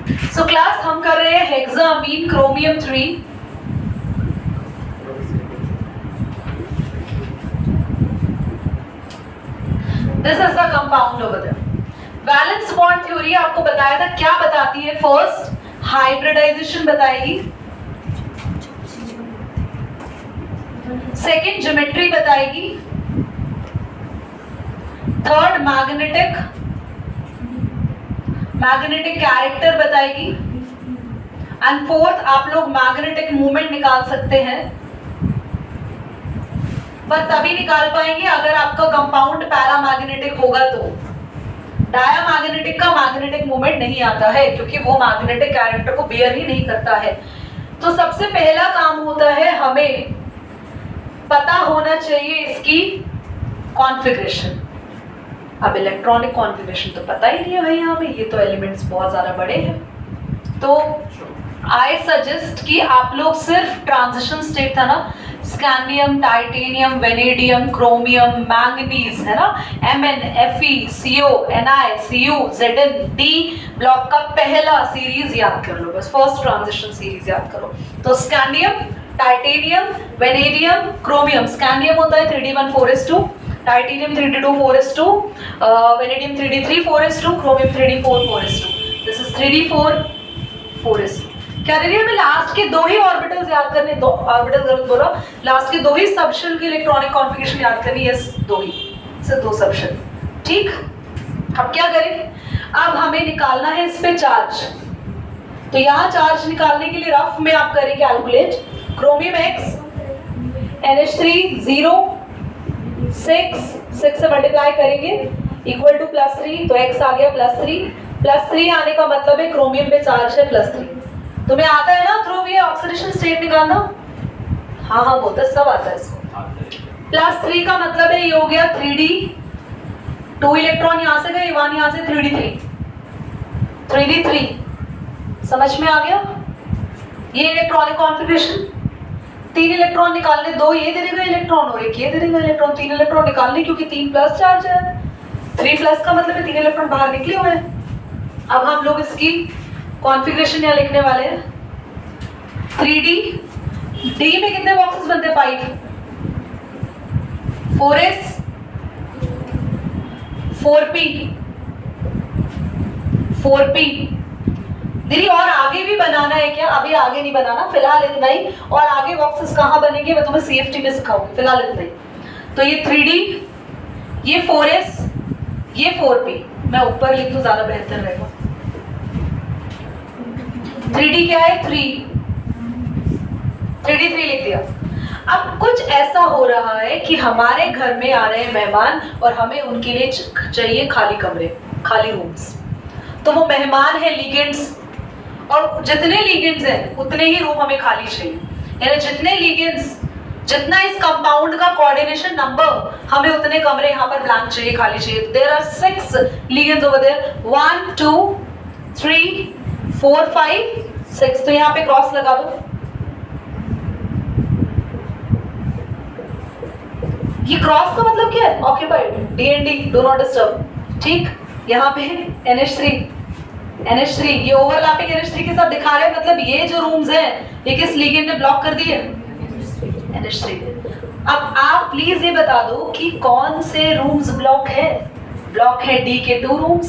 So class हम कर रहे हैं hexammine chromium 3। This is the compound over there. Valence bond theory आपको बताया था, क्या बताती है? फर्स्ट हाइब्रिडाइजेशन बताएगी, सेकेंड ज्योमेट्री बताएगी, थर्ड मैग्नेटिक कैरेक्टर बताएगी, एंड फोर्थ आप लोग मैग्नेटिक मूवमेंट निकाल सकते हैं, पर तभी निकाल पाएंगे अगर आपका कंपाउंड पैरामैग्नेटिक होगा। तो डायामैग्नेटिक का मैग्नेटिक मूवमेंट नहीं आता है क्योंकि वो मैग्नेटिक कैरेक्टर को बेयर ही नहीं करता है। तो सबसे पहला काम होता है, हमें पता होना चाहिए इसकी कॉन्फ़िगरेशन। अब इलेक्ट्रॉनिक कॉन्फ़िगरेशन तो पता ही नहीं है भाई हमें, ये तो एलिमेंट्स बहुत ज्यादा बड़े हैं। तो आई सजेस्ट कि आप लोग सिर्फ ट्रांजिशन स्टेट था ना, scandium, titanium, vanadium, chromium, manganese, है ना, Mn, Fe, Co, Ni, Cu, Zn, D block का पहला सीरीज याद कर लो, बस फर्स्ट ट्रांजिशन सीरीज याद करो। तो scandium, titanium, vanadium, chromium. Scandium होता है 3d1 4s2, titanium 3d2 4s2, vanadium 3d3 4s2, chromium 3d4 4s2। This is 3d4 4s2। क्या दे रही है? हमें लास्ट के दो ही ऑर्बिटल्स याद करने, दो ऑर्बिटल गलत बोला, लास्ट के दो ही सबशेल की इलेक्ट्रॉनिक कॉन्फ़िगरेशन याद करनी है, दो ही, सिर्फ दो सबशेल। ठीक, अब क्या करें? अब हमें निकालना है इस पे चार्ज। तो यहाँ चार्ज निकालने के लिए रफ में आप करें कैलकुलेट। क्रोमियम X, NH3 0, 6 से मल्टीप्लाई करेंगे इक्वल टू +3, तो X आ गया +3 आने का मतलब है क्रोमियम पे चार्ज है +3। तुम्हें आता है ना थ्रू ये ऑक्सीडेशन स्टेट निकालना? हाँ वो तो सब आता है इसको। +3 का मतलब है ये हो गया 3d, 2 इलेक्ट्रॉन यहाँ से गए, 1 यहाँ से 3d3 समझ में आ गया? ये इलेक्ट्रॉनिक कॉन्फ़िगरेशन। 3 इलेक्ट्रॉन निकालने, 2 ये दे देगा इलेक्ट्रॉन और 1 ये दे देगा इलेक्ट्रॉन। 3 इलेक्ट्रॉन निकालने क्योंकि 3+ चार्ज है, 3+ का मतलब है 3 इलेक्ट्रॉन बाहर निकले हुए हैं। अब हम लोग इसकी कॉन्फ़िगरेशन यहाँ लिखने वाले हैं 3d, d में कितने बॉक्सेस बनते हैं? 5, 4s, 4p, 4p। दीदी और आगे भी बनाना है क्या? अभी आगे नहीं बनाना, फिलहाल इतना ही। और आगे बॉक्सेस कहाँ बनेंगे मैं तुम्हें CFT में सिखाऊंगी, फिलहाल इतना ही। तो ये 3d, ये 4s, ये 4p। मैं ऊपर लिख दूं ज्यादा बेहतर रहेगा। 3d क्या है? 3d3 लिख दिया। अब कुछ ऐसा हो रहा है कि हमारे घर में आ रहे हैं मेहमान और हमें उनके लिए चाहिए खाली कमरे, खाली रूम्स। तो वो मेहमान है लिगेंड्स, और जितने लिगेंड्स हैं उतने ही रूम हमें खाली चाहिए। यानी जितने लिगेंड्स, जितना इस कंपाउंड का कोऑर्डिनेशन नंबर, हमें उतने कमरे यहाँ पर ब्लैंक चाहिए, खाली चाहिए। There are 6 ligands over there, 1 2 3 4 5 6। तो यहाँ पे क्रॉस लगा दो। ये क्रॉस का मतलब क्या है? Occupied, DND, do not disturb. ठीक, यहाँ पे NH3, ये ओवरलैपिंग NH3 के साथ दिखा रहे हैं, मतलब ये जो रूम्स हैं ये किस लिगेंड ने ब्लॉक कर दिए? NH3। अब आप प्लीज ये बता दो कि कौन से रूम्स ब्लॉक है? ब्लॉक है D के 2 रूम्स,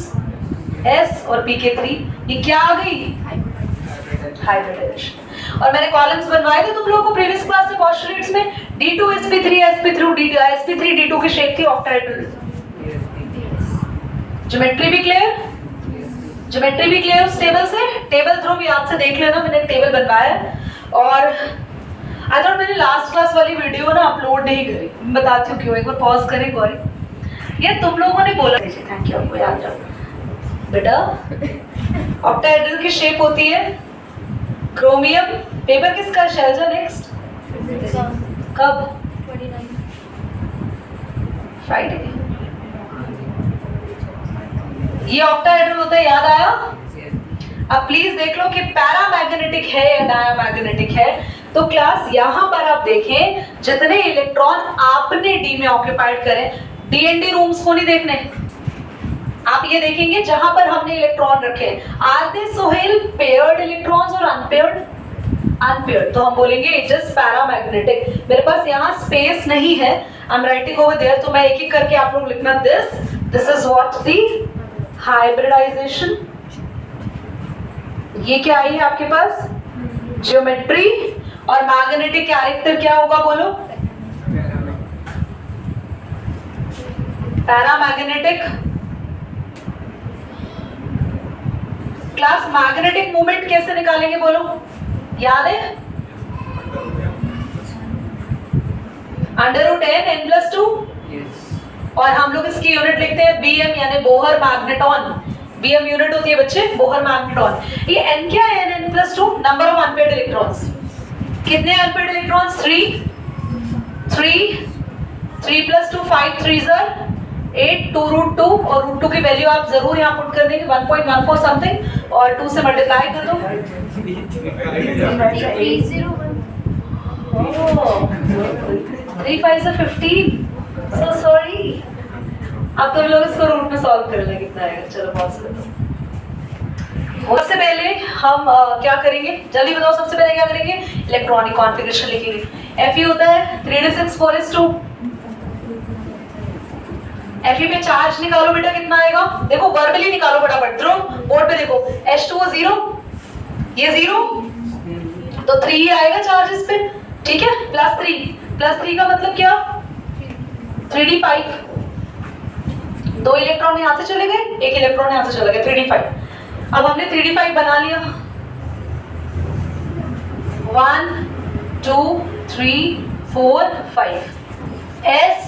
S और P के 3। ये क्या आ गई? हाइब्रिडाइजेशन। और मैंने कॉलम्स बनवाए थे तुम लोगों को प्रीवियस क्लास से पोस्टुलेट्स में। D2 sp3 sp3 D2 की शेप थी ऑक्टाहेड्रल। ज्योमेट्री भी क्लियर? ज्योमेट्री भी क्लियर उस टेबल से? टेबल थ्रू भी याद से देख लेना, मैंने एक टेबल बनवाया है। और आई थॉट मैंने लास्ट क्लास वाली वीडियो ना अपलोड नहीं करी, मैं बताती हूँ क्यों। एक बार पॉज करें गौरी। ये तुम लोगों ने बोला, थैंक यू, आपको याद रखो बेटा। ऑक्टाहेड्रल की शेप होती है क्रोमियम। पेपर किसका? शैलजा नेक्स्ट कब? फ्राइडे। ये ऑक्टाहेड्रल होता है, याद आया? अब प्लीज देख लो कि पैरामैग्नेटिक है या डायामैग्नेटिक है। तो क्लास यहाँ पर आप देखें, जितने इलेक्ट्रॉन आपने डी में ऑक्यूपाइड करें, DND रूम्स को नहीं देखने, आप ये देखेंगे जहां पर हमने इलेक्ट्रॉन रखे हैं, आर दे सोहेल पेयर्ड इलेक्ट्रॉन्स और अनपेयर्ड? अनपेयर्ड। तो हम बोलेंगे इट इज पैरामैग्नेटिक। मेरे पास यहाँ स्पेस नहीं है, I am writing over there, तो मैं एक एक करके आप लोग लिखना। This is what the hybridisation. ये क्या आई है आपके पास? ज्योमेट्री। और मैग्नेटिक कैरेक्टर क्या होगा बोलो? पैरामैग्नेटिक। क्लास मैग्नेटिक मूवमेंट कैसे निकालेंगे बोलो? याद है? √n(n+2) और हम लोग इसकी यूनिट लिखते हैं BM यानी बोहर मैग्नेटॉन। BM यूनिट होती है बच्चे बोहर मैग्नेटॉन। ये n क्या है? n(n+2) number of unpaired electrons. कितने अनपेयर्ड इलेक्ट्रॉन्स? 3 + 2 5 3 8 2√2 और √2 की वैल्यू आप जरूर यहाँ पुट कर देंगे 1.14 समथिंग और 2 से मल्टीप्लाई कर दो। 3 5 15। So sorry. अब तो लोग इसको रूट में सॉल्व कर लेंगे कितना आएगा। चलो बहुत से सबसे पहले हम क्या करेंगे जल्दी बताओ। सबसे पहले क्या करेंगे? इलेक्ट्रॉनिक कॉन्फ़िगरेशन लिखेंगे। Fe होता है 3d6 4s2। Fe पे चार्ज निकालो बेटा, कितना आएगा? देखो वर्बली निकालो फटाफट, ध्रुव बोर्ड पे देखो। H2O 0, ये 0 तो 3 ही आएगा चार्ज इस पे, ठीक है। +3 का मतलब क्या? 3d5। 2 इलेक्ट्रॉन यहाँ से चले गए, 1 इलेक्ट्रॉन यहाँ से चला गया, 3d5। अब हमने 3d5 बना लिया। 1 2 3 4 5 S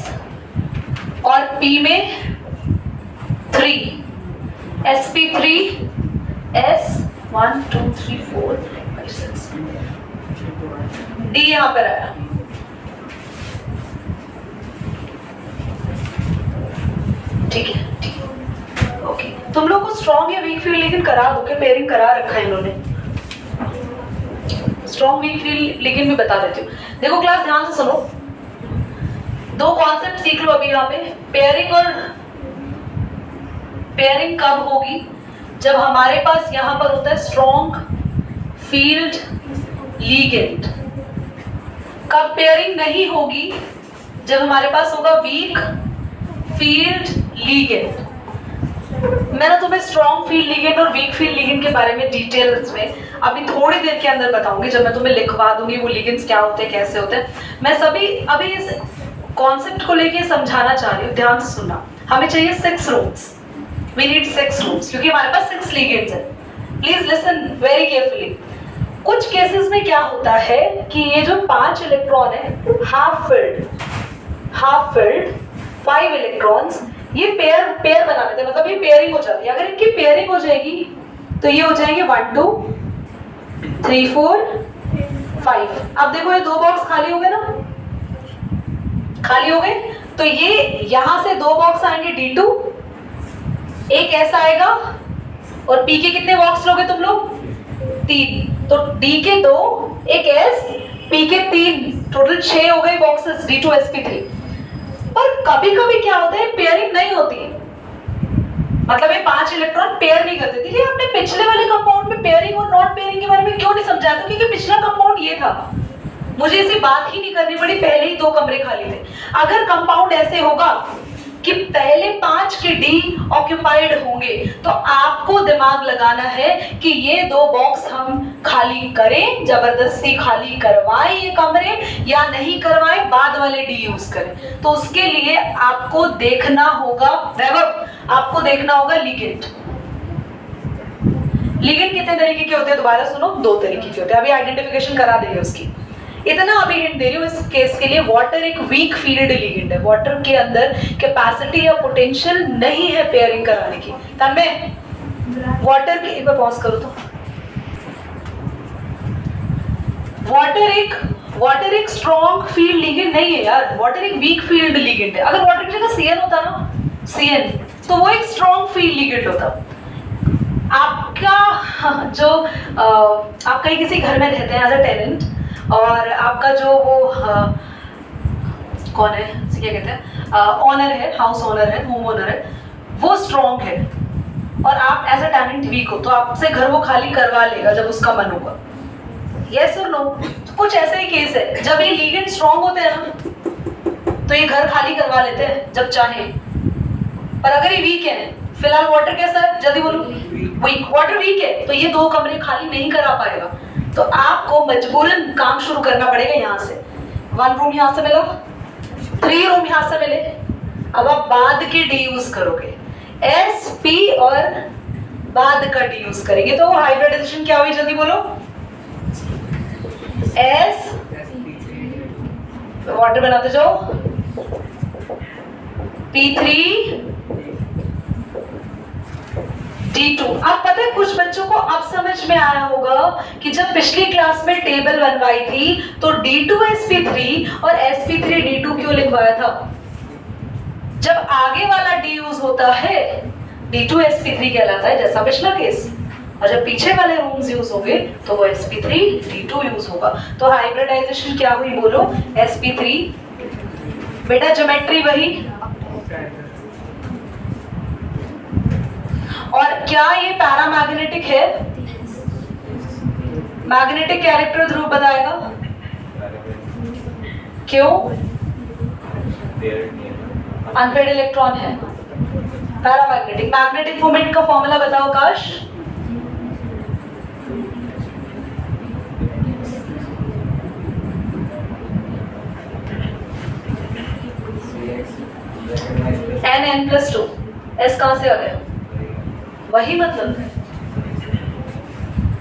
और P में 3 sp3 S 1 2 3 4 5 6 D यहाँ पर आया। ठीक है ओके। तुम लोग को स्ट्रॉन्ग या वीक फील्ड लेकिन करा दो कि पेयरिंग करा रखा है इन्होंने। स्ट्रॉन्ग वीक फील्ड लेकिन भी बता देती हूँ। देखो क्लास ध्यान से सुनो, 2 कॉन्सेप्ट सीख लो अभी यहाँ पे। पेयरिंग कब होगी? जब हमारे पास यहाँ पर होता है स्ट्रॉन्ग फील्ड लिगेंड। कब पेयरिंग नहीं होगी? जब हमारे पास होगा वीक फील्ड लिगेंड। मैं ना तुम्हें स्ट्रॉन्ग फील्ड लिगेंड और वीक फील्ड लिगेंड के बारे में डिटेल्स में अभी थोड़ी देर के अंदर बताऊंगी, जब मैं तुम्हें लिखवा दूंगी वो लिगेंड्स क्या होते हैं, कैसे होते हैं। मैं अभी इस कॉन्सेप्ट को लेके समझाना चाह रही हूँ, ध्यान से सुनना। हमें चाहिए 6 रूट्स, वी नीड 6 रूट्स क्योंकि हमारे पास 6 लिगेंड्स हैं। Please listen very carefully. कुछ केसेस में क्या होता है कि ये जो 5 इलेक्ट्रॉन है हाफ फिल्ड 5 इलेक्ट्रॉन्स, ये पेयर बना देते हैं, मतलब ये पेयरिंग हो जाती है। अगर इनकी पेयरिंग हो जाएगी तो ये हो जाएंगे 1 2 3 4 5। अब देखो ये 2 बॉक्स खाली हो गए ना, खाली हो गए, तो ये यहां से 2 बॉक्स आएंगे D2, एक ऐसा आएगा और P के कितने बॉक्स लोगे तुम लोग? 3। तो D के 2, एक S, P के 3, टोटल 6 हो गए बॉक्सेस D2sp3। पर कभी कभी क्या होता है पेयरिंग नहीं होती है, मतलब ये 5 इलेक्ट्रॉन पेयर नहीं करते। देखिए आपने पिछले वाले कंपाउंड में पेयरिंग और नॉन पेयरिंग के बारे में क्यों नहीं समझाया था? क्योंकि पिछला कंपाउंड ये था, मुझे ऐसी बात ही नहीं करनी पड़ी, पहले ही 2 कमरे खाली थे। अगर कंपाउंड ऐसे होगा कि पहले 5 के D ऑक्यूपाइड होंगे तो आपको दिमाग लगाना है कि ये 2 बॉक्स हम खाली करें, जबरदस्ती खाली करवाएं ये कमरे या नहीं करवाएं, बाद वाले D यूज करें। तो उसके लिए आपको देखना होगा वैभव, आपको देखना होगा लिगेंड। लिगेंड कितने तरीके के होते हैं? दोबारा सुनो, 2 तरीके के होते हैं। अभी आइडेंटिफिकेशन करा देंगे उसकी। इतना अभी हिंट दे रही हूँ इस केस के लिए। वाटर एक वीक फील्ड लिगेंड है, वाटर के अंदर कैपेसिटी या पोटेंशियल नहीं है पेयरिंग कराने की। तन्मय वाटर की एक बार पॉज करो तो। वाटर एक स्ट्रॉन्ग फील्ड लिगेंड नहीं है यार, वाटर एक वीक फील्ड लिगेंड है। अगर वाटर की जगह CN होता ना, CN, तो वो एक स्ट्रॉन्ग फील्ड लिगेंड होता। आपका जो आप कहीं किसी घर में रहते हैं एज अ टेनेंट और आपका जो वो कौन है, क्या कहते हैं, ऑनर है, हाउस ऑनर है, होम ओनर है, वो स्ट्रॉन्ग है, और आप एज अ टैलेंट वीक हो, तो आपसे घर वो खाली करवा लेगा जब उसका मन होगा। यस और नो? कुछ ऐसे ही केस है, जब ये लिगेंड स्ट्रॉन्ग होते हैं ना तो ये घर खाली करवा लेते हैं जब चाहे। पर अगर ये वीक है, फिलहाल वाटर कैसा है, जल्दी बोलो, वीक, वाटर वीक है, तो ये 2 कमरे खाली नहीं करा पाएगा। तो आपको मजबूरन काम शुरू करना पड़ेगा यहाँ से। 1 रूम यहाँ से मिला, 3 रूम यहाँ से मिले, अब आप बाद के डी यूज करोगे, एस पी और बाद का डी यूज करेंगे, तो हाइब्रिडाइजेशन क्या हुई, जल्दी बोलो, एस वाटर बनाते जाओ, P3 D2। अब पता है कुछ बच्चों को अब समझ में आया होगा कि जब पिछली क्लास में टेबल बनवाई थी तो D2sp3 और sp3d2 क्यों लिखवाया था। जब आगे वाला D यूज होता है D2sp3 कहलाता है, जैसा पिछला केस, और जब पीछे वाले रूम्स यूज होंगे तो वो sp3d2 यूज होगा। तो हाइब्रिडाइजेशन क्या हुई बोलो, sp3। बेटा ज्योमेट्री वही, और क्या ये पैरामैग्नेटिक है, मैग्नेटिक कैरेक्टर ध्रुव बताएगा क्यों, अनपेड इलेक्ट्रॉन है, पैरामैग्नेटिक। मैग्नेटिक मोमेंट का फॉर्मूला बताओ काश, n+2। s कहां से आ गया, वही मतलब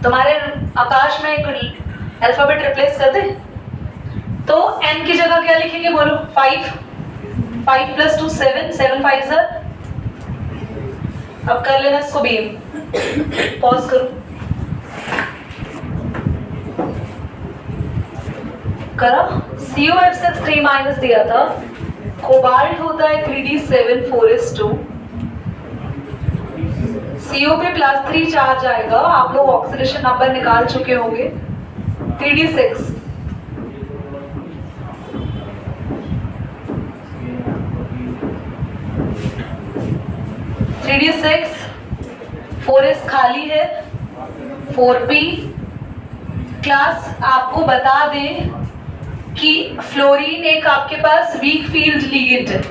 तुम्हारे आकाश में एक अल्फाबेट रिप्लेस कर दे तो n की जगह क्या लिखेंगे बोलो, 5, 5 + 2 7, 7 5 है। अब कर लेना इसको बीम, पॉज करो, करा। CuF6 3- दिया था, कोबाल्ट होता है 3d7 4s2, CO पे +3 चार्ज आएगा, आप लोग ऑक्सीडेशन नंबर निकाल चुके होंगे, 3d6। (4s) खाली है, 4p। क्लास आपको बता दें कि फ्लोरीन एक आपके पास वीक फील्ड लिगेंड है,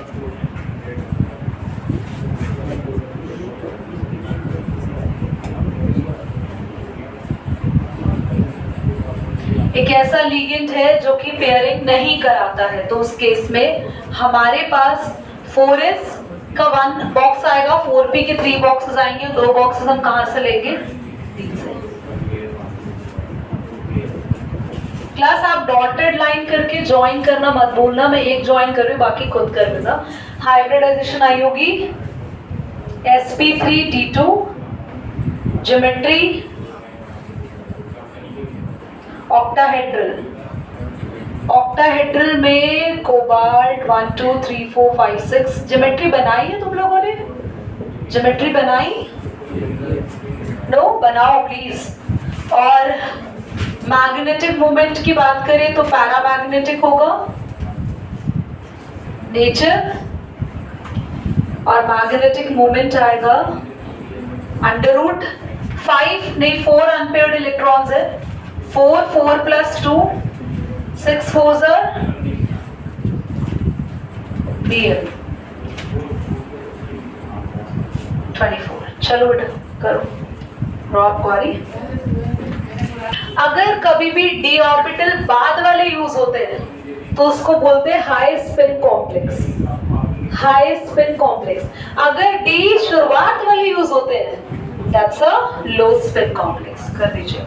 एक ऐसा लिगेंड है जो कि पेयरिंग नहीं कराता है। तो उस केस में हमारे पास 4s का 1 बॉक्स आएगा, 4p के 3 बॉक्सेस आएंगे, 2 बॉक्सेस हम कहां से लेंगे, D से। क्लास आप डॉटेड लाइन करके ज्वाइन करना मत बोलना, मैं एक ज्वाइन कर रही हूँ, बाकी खुद कर लेना। हाइब्रिडाइजेशन आई होगी sp3d2, ज्योमेट्री ऑक्टाहेड्रल, ऑक्टाहेड्रल में कोबाल्ट 1 2 3 4 5 6। ज्योमेट्री बनाई है तुम लोगों ने, ज्योमेट्री बनाई, नो, बनाओ प्लीज। और मैग्नेटिक मोमेंट की बात करें तो पैरामैग्नेटिक होगा नेचर, और मैग्नेटिक मोमेंट आएगा √5 नहीं 4 अनपेयर्ड इलेक्ट्रॉन्स है, 4 4 + 2 6 4s Bl 24। चलो बेटा करो ड्रॉप क्वारी। अगर कभी भी d ऑर्बिटल बाद वाले यूज होते हैं तो उसको बोलते हैं high spin complex, high spin complex. अगर d शुरुआत वाले यूज होते हैं that's a low spin complex. कर दीजिए।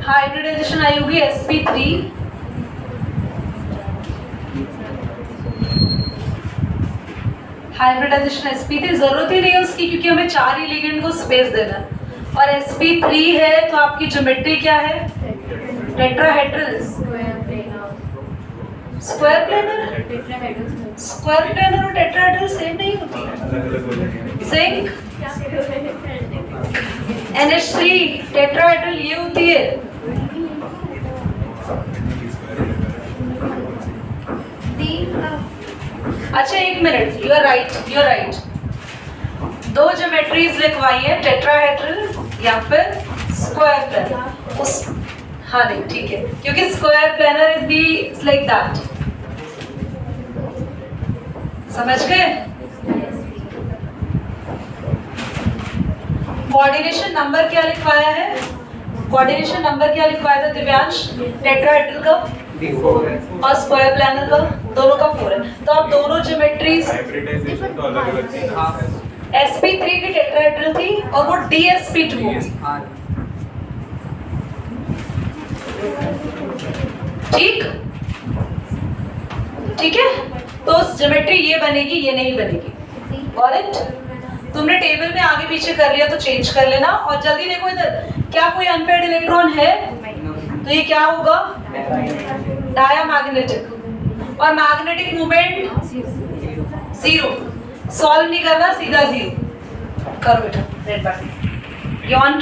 हाइब्रिडाइजेशन आई होगी sp3, हाइब्रिडाइजेशन sp3 जरूरत ही नहीं है उसकी क्योंकि हमें 4 ही लिगेंड को स्पेस देना है, और sp3 है तो आपकी ज्योमेट्री क्या है, tetrahedral, square planar, square planar और टेट्राहेड्रल सेम नहीं होती है। जिंक NH3 टेट्राहेड्रल ये होती है, अच्छा एक मिनट, यू आर राइट। दो ज्योमेट्रीज लिखवाई है, टेट्राहेड्रल या फिर स्क्वायर प्लेनर। उस हाँ नहीं ठीक है, क्योंकि square planar is be like that, समझ गए? कोऑर्डिनेशन नंबर क्या लिखवाया है? कोऑर्डिनेशन नंबर क्या लिखवाया था दिव्यांश? टेट्राहेड्रल का और स्क्वायर प्लानर का, दोनों का 4 है। तो आप दोनों ज्योमेट्रीज, हाइब्रिडाइजेशन तो अलग-अलग चीज है। sp3 की टेट्राहेड्रल थी और वो dsp2 ठीक है। तो ज्योमेट्री ये बनेगी, ये नहीं बनेगी। Got it? तुमने टेबल में आगे पीछे कर लिया तो चेंज कर लेना। और जल्दी देखो इधर, क्या कोई अनपेयर्ड इलेक्ट्रॉन है? तो ये क्या होगा? डायामैग्नेटिक। और मैग्नेटिक मोमेंट 0। सॉल्व नहीं करना, सीधा 0 करो बेटा। Red button on